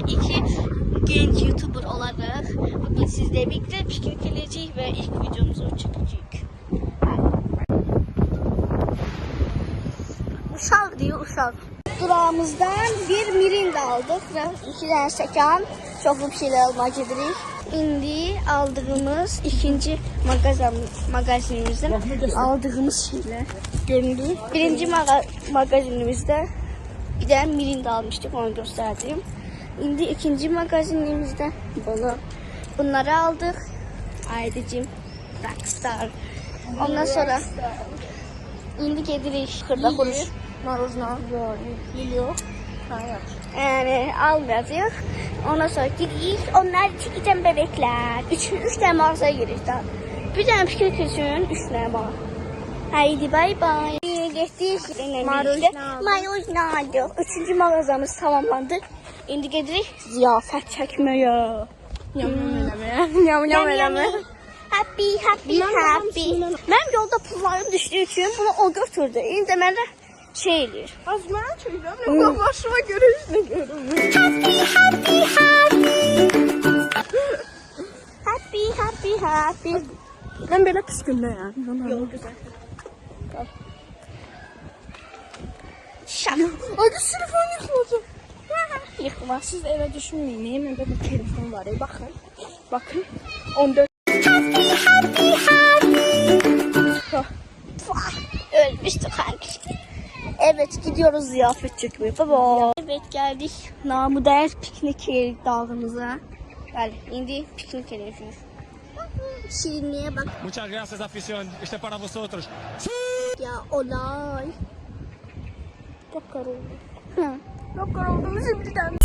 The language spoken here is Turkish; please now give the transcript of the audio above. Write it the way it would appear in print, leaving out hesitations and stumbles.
iki genç YouTuber olarak bugün sizle birlikte piknik edeceğiz ve ilk videomuzu çekeceğiz. Uşak diyor, Uşak. Durağımızdan bir mirinda aldık ve 2 tane stəkan, çoxlu bir şeyler almaya gidirik. İndi aldığımız ikinci magazinimizden aldığımız şeyler görünür. Birinci magazinimizde bir de mirinda almıştık, onu gösterdim. İndi ikinci magazinimizde bunları aldık. Aydacığım, Rockstar. Ondan sonra indi gedirik xırda kuruş. Maruzna geliyor. Yani almayacağız. Ondan sonra gidiyoruz. Onlar çekeceğim bebekler. Üç tane mağazaya giriyoruz. Bir tane piknik için 3 tane var. Haydi bay bay. Geçtik. Maruzna aldık. 3. mağazamız tamamlandı. Şimdi gidirik ziyafət çəkməyə. Yam eləmə. Happy. Mən yolda pullarım düşdüyü üçün bunu o götürdü. İndi mən də şey eləyir. Az mənə çəkirəm, nə başıma görə heç nə görünmür. Happy. Mən belə pis gündəyəm. Yol güzel. Şak. Hadi telefon yıkılacaq. Yıkma. Siz evə düşünməyin, məndə bu telefon var. Bakın. 14. Ölmüştük hangi. Evet, gidiyoruz ziyafet çekmeye. Baba. Evet, geldik. Namı değer piknik yeri dağımıza. Gel, indi piknik edeceğiz. Şirinliğe bak. Muchas gracias, afición. Este para vosotros. Ya olay. Çok karoldum. Çok karoldum şimdiden.